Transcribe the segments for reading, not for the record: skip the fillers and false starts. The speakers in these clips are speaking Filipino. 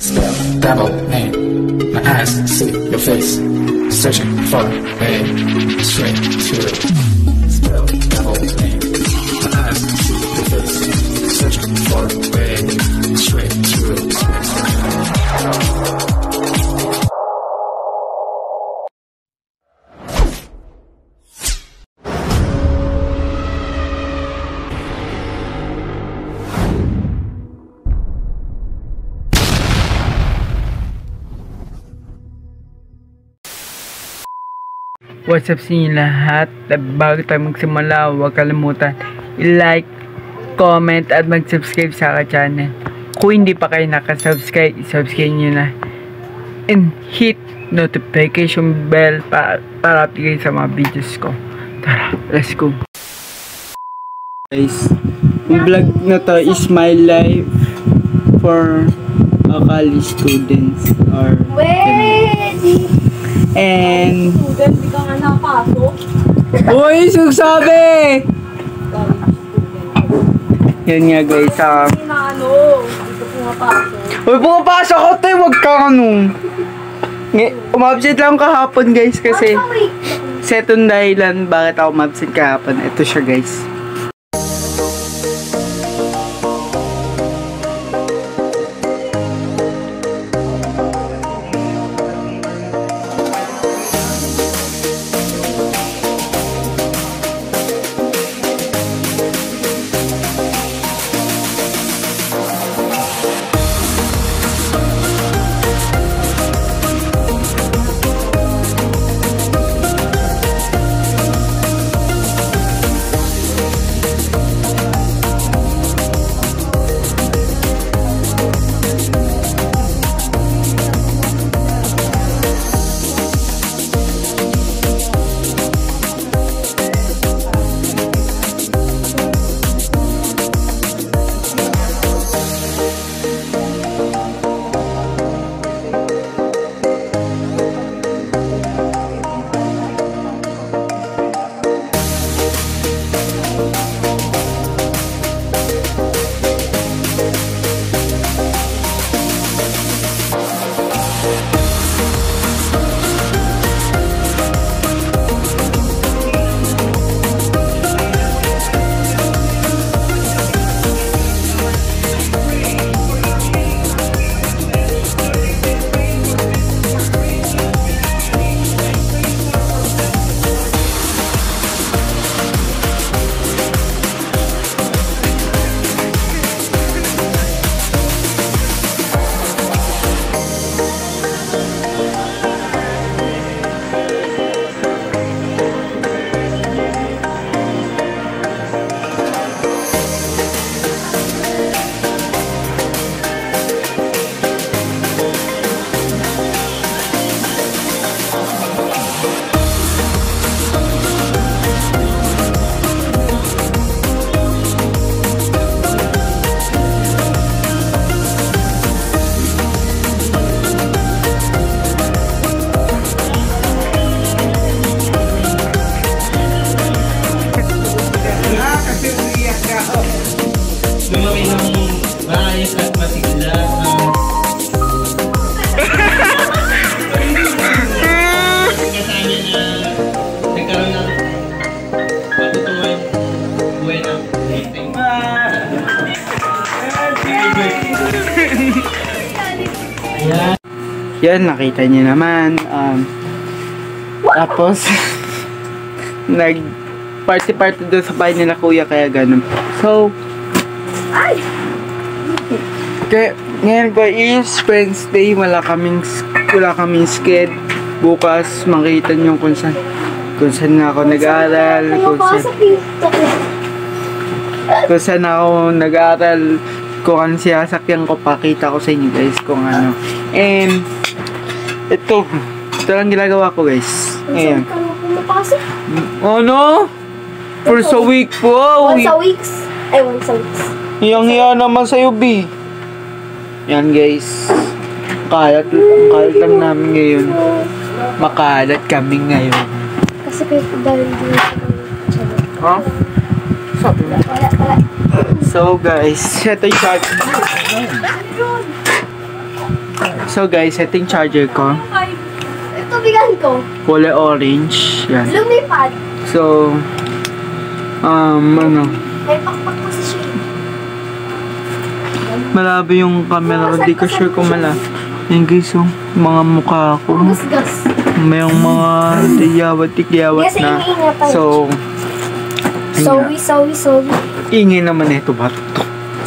Spell, dabble, name. My eyes see your face. Searching for a straight to spell, dabble, name. My eyes see your face. Searching for a straight to What's up sa inyo lahat? Bago tayo magsimula, huwag kalimutan i-like, comment at mag-subscribe sa aking channel. Kung hindi pa kayo nakasubscribe, subscribe nyo na and hit notification bell para update sa mga videos ko. Tara, let's go. Guys, yung vlog na to is my life for college students or and student, di ka nga nakapasok. uy, sugsabi! Yan nga guys, Hindi na dito pumapasok. uy, pumapasok ako tayo, wag ka umabsent lang kahapon guys kasi sa itong dahilan bakit ako umabsent kahapon. Ito siya guys. Yan, nakita niyo naman. Tapos, nag-party-party doon sa bahay nila kuya, kaya ganun. So, kaya, ngayon ko is Wednesday, wala kaming sked. Bukas, makita niyo kung saan na ako nag-aaral, kung saan ako nag-aaral, kung ano siyasakyan ko, pakita ko sa inyo guys kung ano. And, ito lang ginagawa ko guys. Ayan. Ano? First a week po. Once a weeks. Ay, once a weeks. Hiyang-hiya naman sa'yo, B. Yan guys. Kalat lang namin ngayon. Makalat kami ngayon. Kasi kayo dahil din sa ha? Sabi mo? So guys, ito yung shot. So guys, ito yung charger ko. Ito bigan ko. Kulay orange. Yan. Lumipad. So, ano. May pakpak ko sa shade. Malabo yung camera ko. Di ko sure kung malabo. Yan guys, oh. Mga mukha ko. Gas-gas. May mga tigyawat Kasi na. ingay So, Sorry. ingay naman ito ba?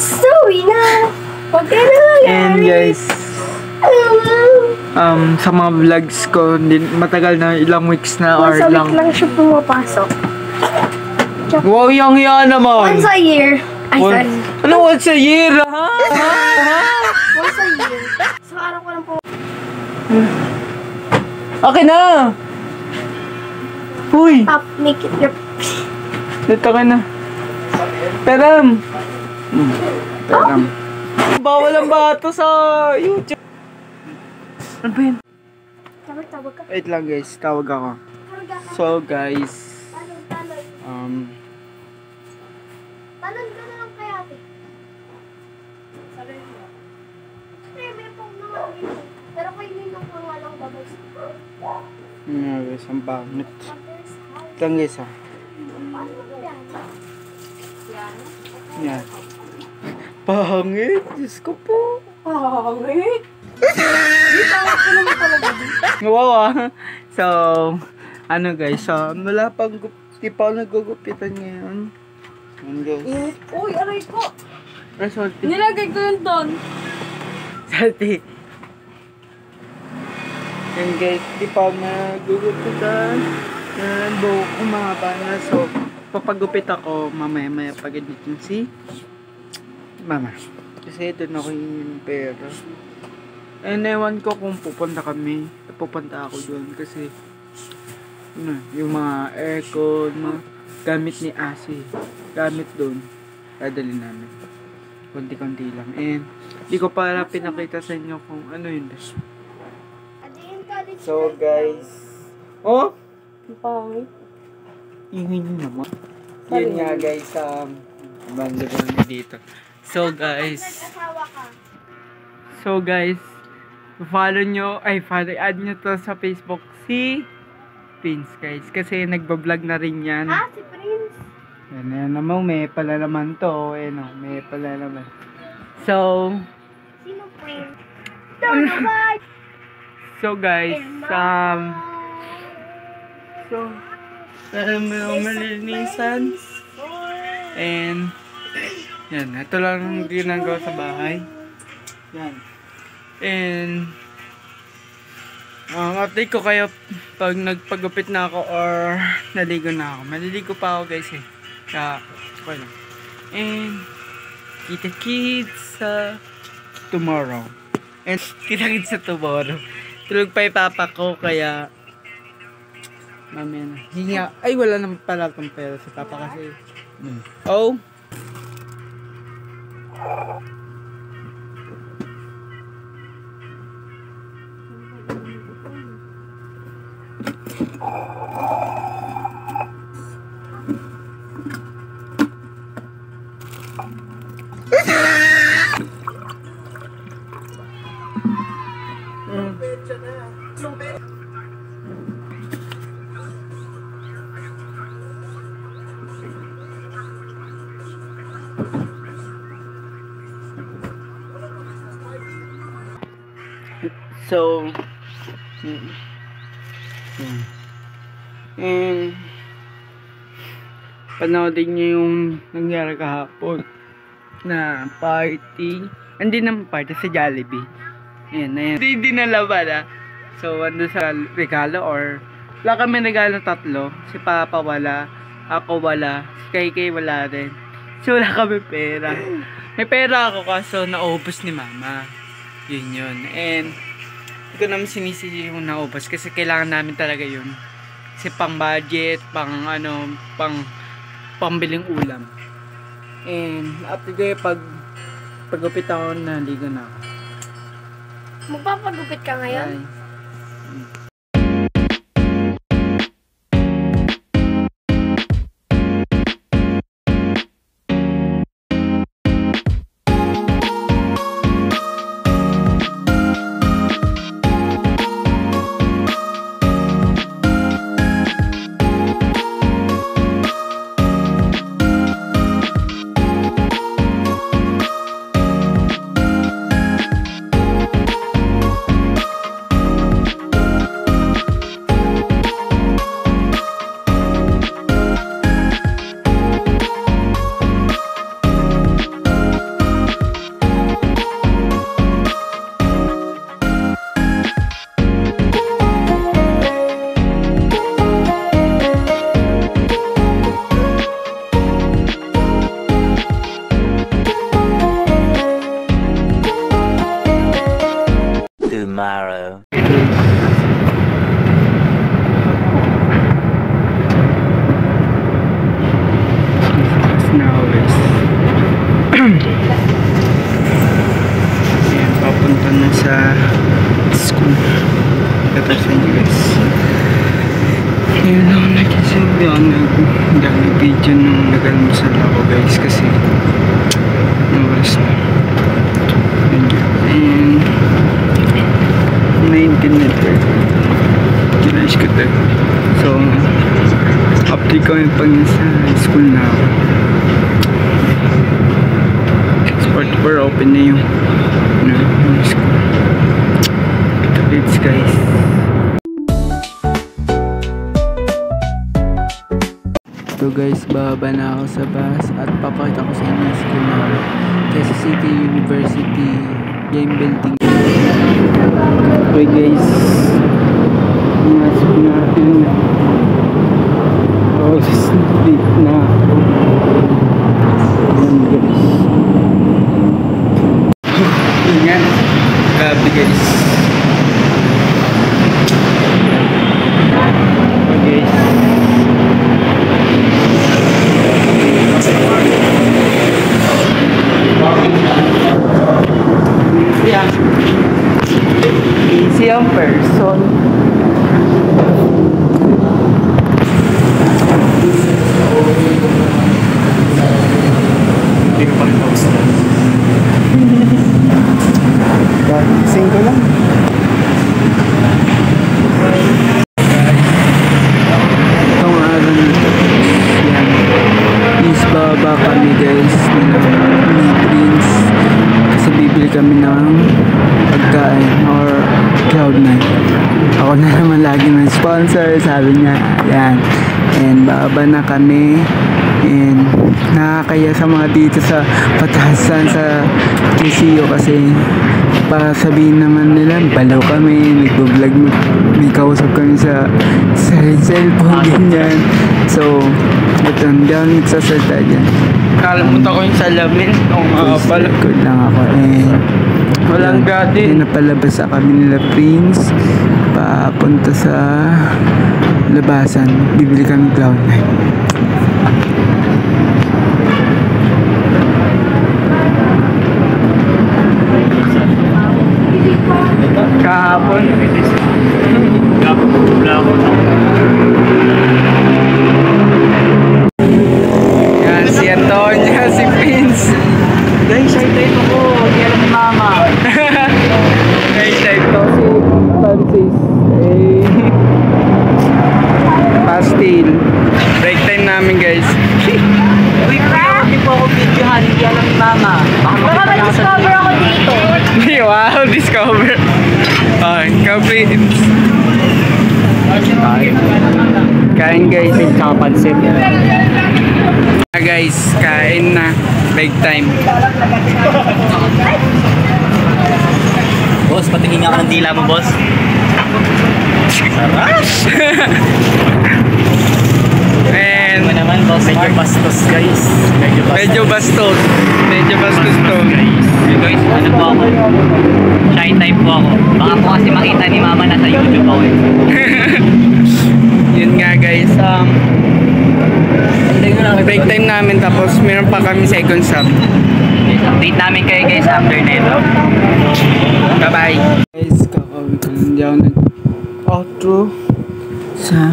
Sorry na. Huwag ka na lang. And guys, sa mga vlogs ko, matagal na, ilang weeks na or Once a week lang. lang siya pumapasok. Wow, yang naman. Once a year. Ay, sorry. Ano once a year, ha? Once a year. So, araw ko lang po. Okay na! Uy! Top, make it your... Dito ka na. Peram! Peram. Bawal ang bato sa YouTube. Ano ba yun? Tawag ka. Wait lang guys, tawag ako. So guys, Talon ka na lang kay ate. Sabi mo. May pong naman dito. Pero kay Ninong ko nga lang babay. guys, ang pangit. Ito lang guys, ah. Paano mo yan? Yan. Pangit, Diyos ko po. Pangit. Di pangit ko naman talaga. Wow, ah. So, ano guys, wala pang di pa ako nagugupitan ngayon. Yan guys. Uy, aray ko. Salty. Nilagay ko yung doon. Salty. Yan guys, di pa ako nagugupitan. Yan, buhok ko mahaba na. So, papagupit ako mamaya pag-editin si Mama. Kasi doon ako yung pera. And ewan ko kung pupunta kami. Pupunta ako doon kasi yung mga aircon, mga gamit ni Asi. Gamit doon. Dadali namin. Konti-konti lang. And di ko para pinakita sa inyo kung ano yun. So guys. Oh! Pangit. Ingin nyo naman. Yun nga guys. Banda ko na dito. So guys. So guys. Follow nyo. Add nyo to sa Facebook si Prince guys. Kasi nagbablog na rin yan. Ah, si Prince. Yan naman. May palalaman to. May palalaman. So. Sino Prince? Don't know. So guys. Malinisan. And yan. Ito lang ang ginagawa sa bahay. Yan. And update ko kayo pag nagpagupit na ako or naligo na ako. Maliligo pa ako guys eh. Kaya, okay lang. And kita-kits sa tomorrow. And kita-kits sa tomorrow. Tulog pa yung papa ko kaya mamaya na. Hinga. Ay, wala naman pala itong pera sa papa kasi. Oh. So, and panoodin nyo yung nangyari kahapon na party. Hindi naman party sa Jollibee. Ayan. Hindi dinala ba. So, ando sa regalo or wala kami regalo tatlo. Si Papa wala, ako wala, si Kay wala din. So, wala kami pera. May pera ako kaso naubos ni Mama. Yun. And hindi ko naman sinisisi yung naubos kasi kailangan namin talaga yun. Kasi pang budget, pangbiling ulam. And after that, pagupit ako, naligo na ako. Magpapagupit ka ngayon? Bye. tomorrow. Now guys. Ayan, papunta na sa school. Katasan nyo guys. Ayan ako nakisabi ako nag-video nung nag-almusal ako guys kasi oras na. And 19 minutes kinais ko tayo. So update ko yung pag sa school na ako. Sport for open na yung school. Let's guys. So guys, bababa na ako sa bus at papakita ko sa inyo yung school na ako. Quezon City University Game Building. Okay guys, yung school natin na late na ako. Ayan guys. Ingat. Grabe guys. Okay guys. Easy ang person. Hindi ko pa rin post. Gising ko lang. Itong araw nito. Yan. Please baba kami guys. Ni Prince. Kasi bibili kami ng pagkain or Cloud9. Ako na naman lagi ng sponsor. Sabi niya. Yan. And baba na kami. And nakakaya sa mga dito sa Patahasan sa QCO kasi sabihin naman nila balaw kami, nagbo-vlog, may kausap kami sa cellphone, ganyan. So ito, hindi ako nagsasalta dyan. Kalimutan ko yung salamin. Good lang ako. Walang gadi. Napalabas sa kami nila Prince papunta sa labasan. Bibili kami Cloud9. Kahapon. Yan, si Antonio, si Prince. Guys, shy type ako. Hindi alam ni Mama. Guys, type to si Francis. Pastel. Break time namin guys. Uy, hindi po ako videohan, hindi alam ni Mama. Baka mag-discover ako dito. Wow, discover. Ikaw Prince. Kain guys. Tsaka pansit. Guys, kain na. Break time. Boss, patingin nga ako ng dila mo, boss. Sarap! And Ano naman, boss? Medyo bastos, guys. medyo bastos. Medyo bastos to. Guys, ano po ako? Shy type po ako. Baka po kasi makita ni Mama na sa YouTube ako eh. Yun nga guys. Break time namin tapos meron pa kami second stop. Yes, update namin kayo guys after nito. Bye bye. Guys, kakawin ko lang. Hindi ako nag-outro sa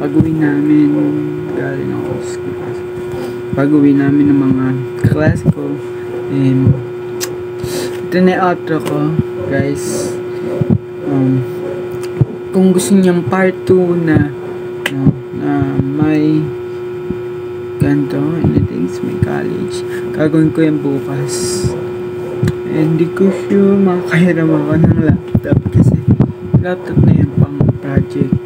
pag-uwi namin. Galing ako sa school. Pag-uwi namin ng mga class ko. And ito na yung outro ko guys. Kung gusto niyang part 2 na may ganito, anything, may college, gagawin ko yan bukas. And di ko sure makakahiram ako ng laptop kasi laptop na yan pang project,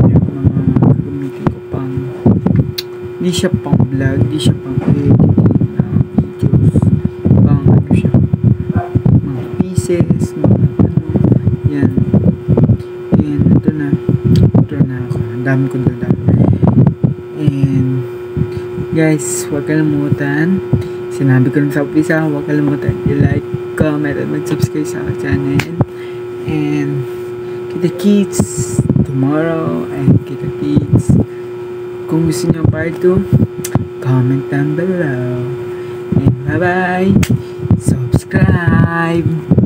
yung mga gagamitin ko pang, di siya pang vlog, di siya pang editing na videos, pang ano siya, mga pieces, mga yan. And ito na ako, ang dami ko dala. And guys, huwag kalimutan, sinabi ko lang sa umpisa, huwag kalimutan i-like, mag-comment at mag-subscribe sa aking channel. And kita kids tomorrow, and kita kids kung gusto niyo part 2, comment down below. And bye bye, subscribe.